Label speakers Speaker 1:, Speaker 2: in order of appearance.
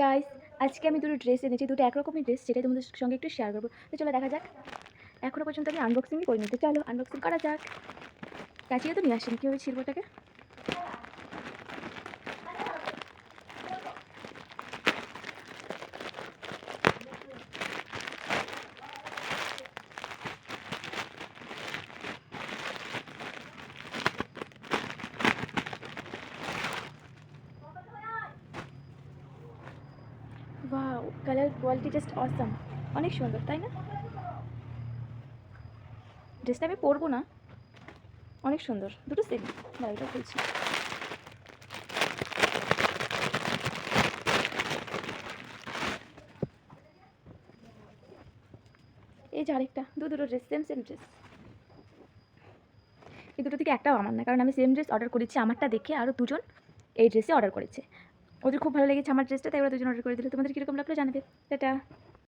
Speaker 1: Guys, আজকে আমি দুটো ড্রেস এনেছি, দুটো একরকমের ড্রেস, সেটাই তোমাদের সঙ্গে একটু শেয়ার করবো। তো চলো দেখা যাক। এখনো পর্যন্ত আমি আনবক্সিংই করিনি, তো চলো আনবক্সিং করা যাক। কাচিয়ে তো নিয়ে আসেনি, কীভাবে ছিড়বো এটাকে? Wow, colour quality just awesome, অনেক সুন্দর তাই না? ড্রেসটা আমি পরবো না, অনেক সুন্দর, দুটো সেম। এটা খুলছি। এই যে আরেকটা, দুটো ড্রেস, সেম সেম ড্রেস। এই দুটো থেকে একটাও আমার না, কারণ আমি সেম ড্রেস অর্ডার করেছি, আমারটা দেখে আরও দুজন এই ড্রেসে অর্ডার করেছে। ওদের খুব ভালো লেগেছে আমার ড্রেসটা, তাই ওরা দুজন অর্ডার করে দিল। তোমাদের কীরকম লাগলো জানাবে। টাটা।